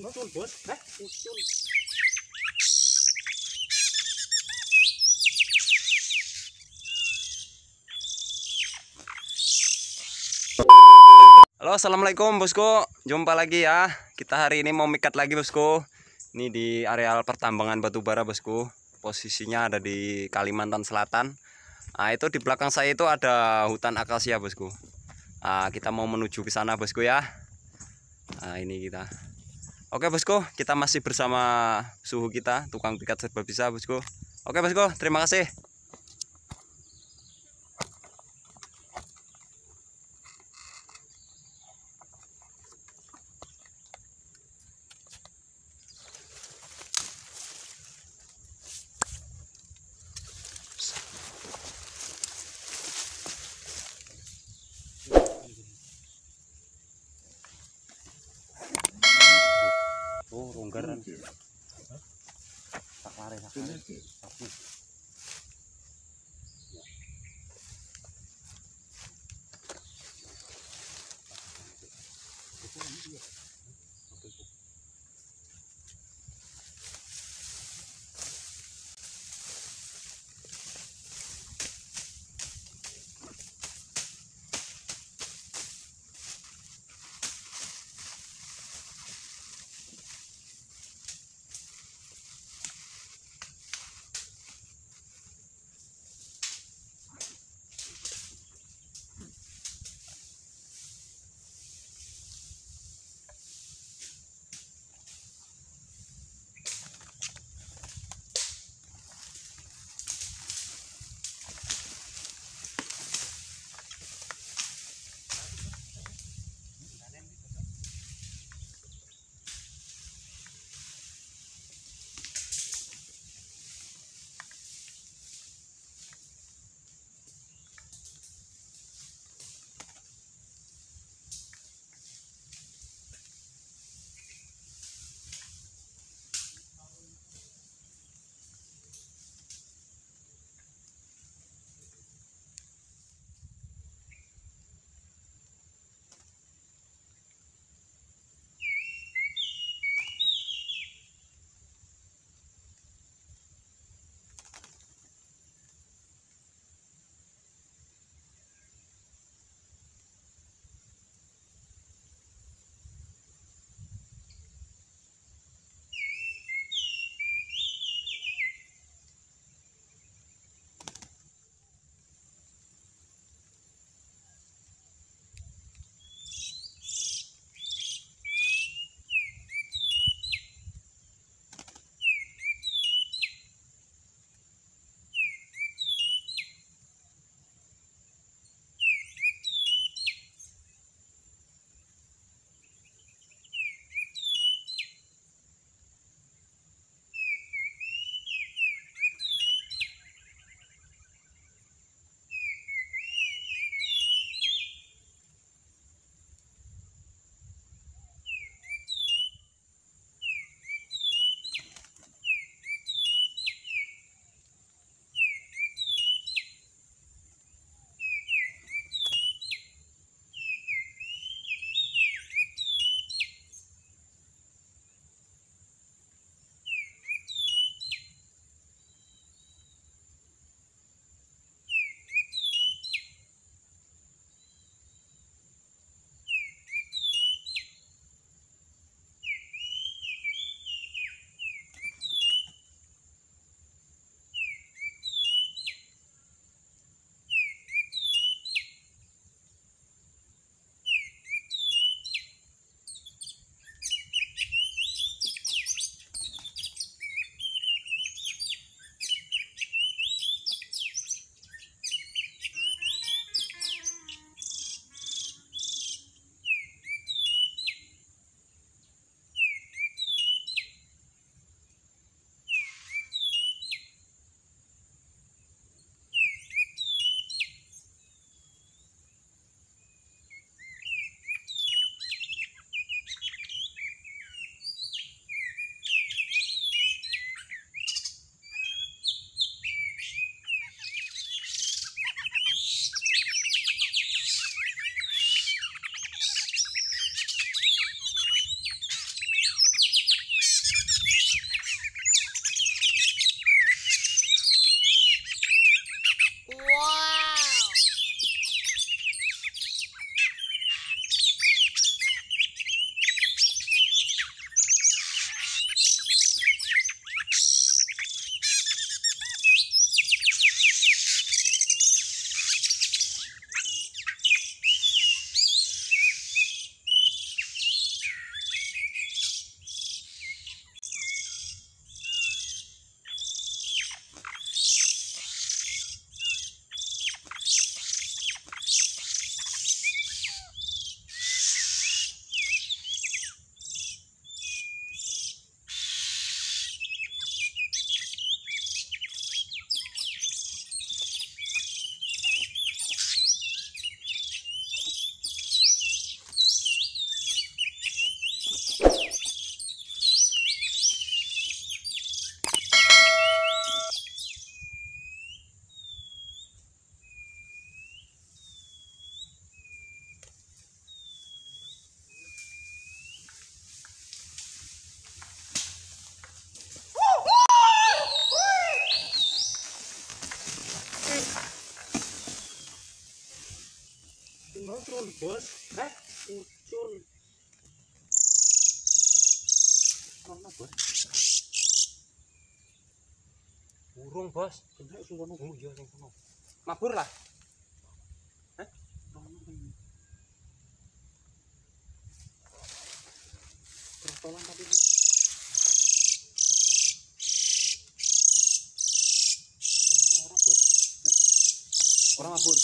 Ucul bos, ucul. Halo, assalamualaikum bosku. Jumpa lagi ya. Kita hari ini mau mikat lagi bosku. Ini di areal pertambangan batubara bosku. Posisinya ada di Kalimantan Selatan. Nah, itu di belakang saya itu ada hutan akasia bosku. Nah, kita mau menuju ke sana bosku ya. Nah, ini kita. Oke bosku, kita masih bersama suhu kita, tukang pikat serba bisa bosku. Oke bosku, terima kasih. Oh, ronggaran. Tak lari, tak lari. bos. Ucul. Mana bos? Burung bos. Bener sing kono. Oh iya sing kono. Mabur lah. Trotolan tapi orang bos. Orang mabur.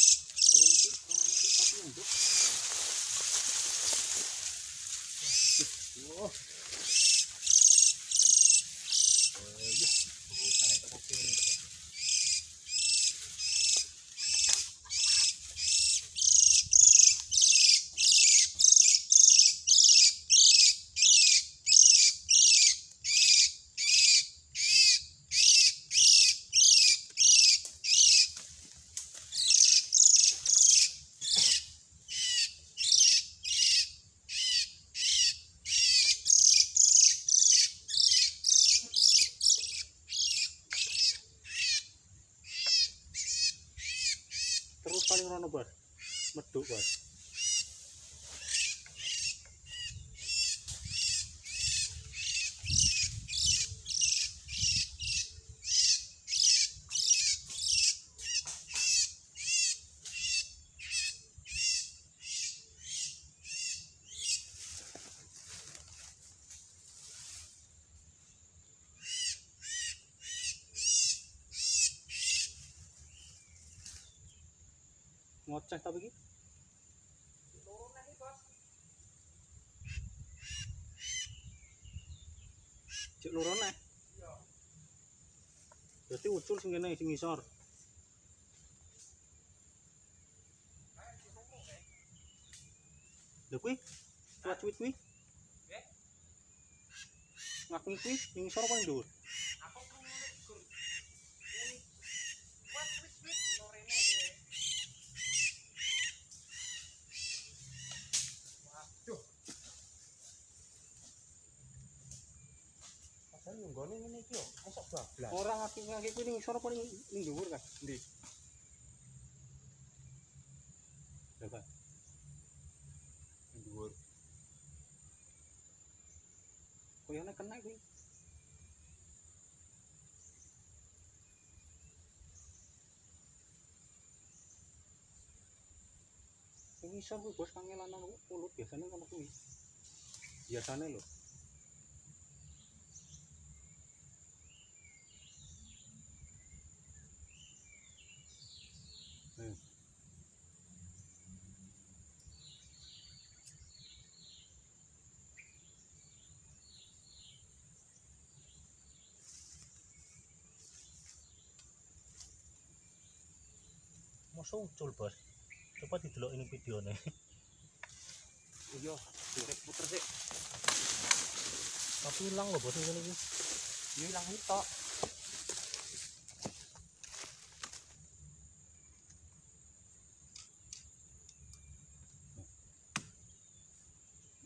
Kalau nanti tapi yang bos. Oh. Terus paling rono bos. Meduk bos. Ngoceh tapi iki. Cek lorone. Iya. Berarti ucul sing kene sing ngisor. Lha kuwi, cuwit kuwi. Nggih. Ngaku kuwi sing ngisor apa ndhuwur? Aku krungune gur. Cuwit lorene dhewe. Waduh. Padahal nggone ngene iki yo, esok bablas. Ora ngaki kuwi ning ngisor apa ning ndhuwur kan? Ndi? Coba. Dhuwur. Koyone kena kuwi. Sing iso kuwi bos kangelan nang mulut biasane ngono kuwi. Biasane lho. Masa ucul bos. Coba didelok ini videone. Iya, direk puter sih. Tapi hilang loh bos ini iki. Ya ilang tok.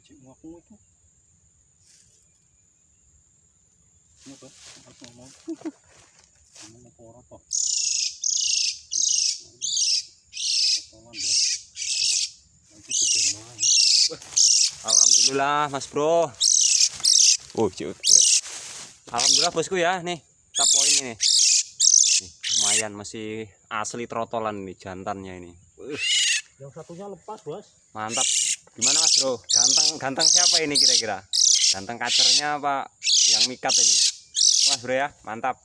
Cek ngaku itu. Ini bos, aku ngomong. Ngomong apa ora kok. Tolong bos. Nanti kebenaran. Alhamdulillah Mas Bro. Oh, cuk. Alhamdulillah bosku ya, nih kita poin ini. Nih, lumayan masih asli trotolan nih jantannya ini. Yang satunya lepas bos. Mantap. Gimana Mas Bro? Ganteng siapa ini kira-kira? Ganteng kacernya apa yang mikat ini? Mas Bro ya, mantap.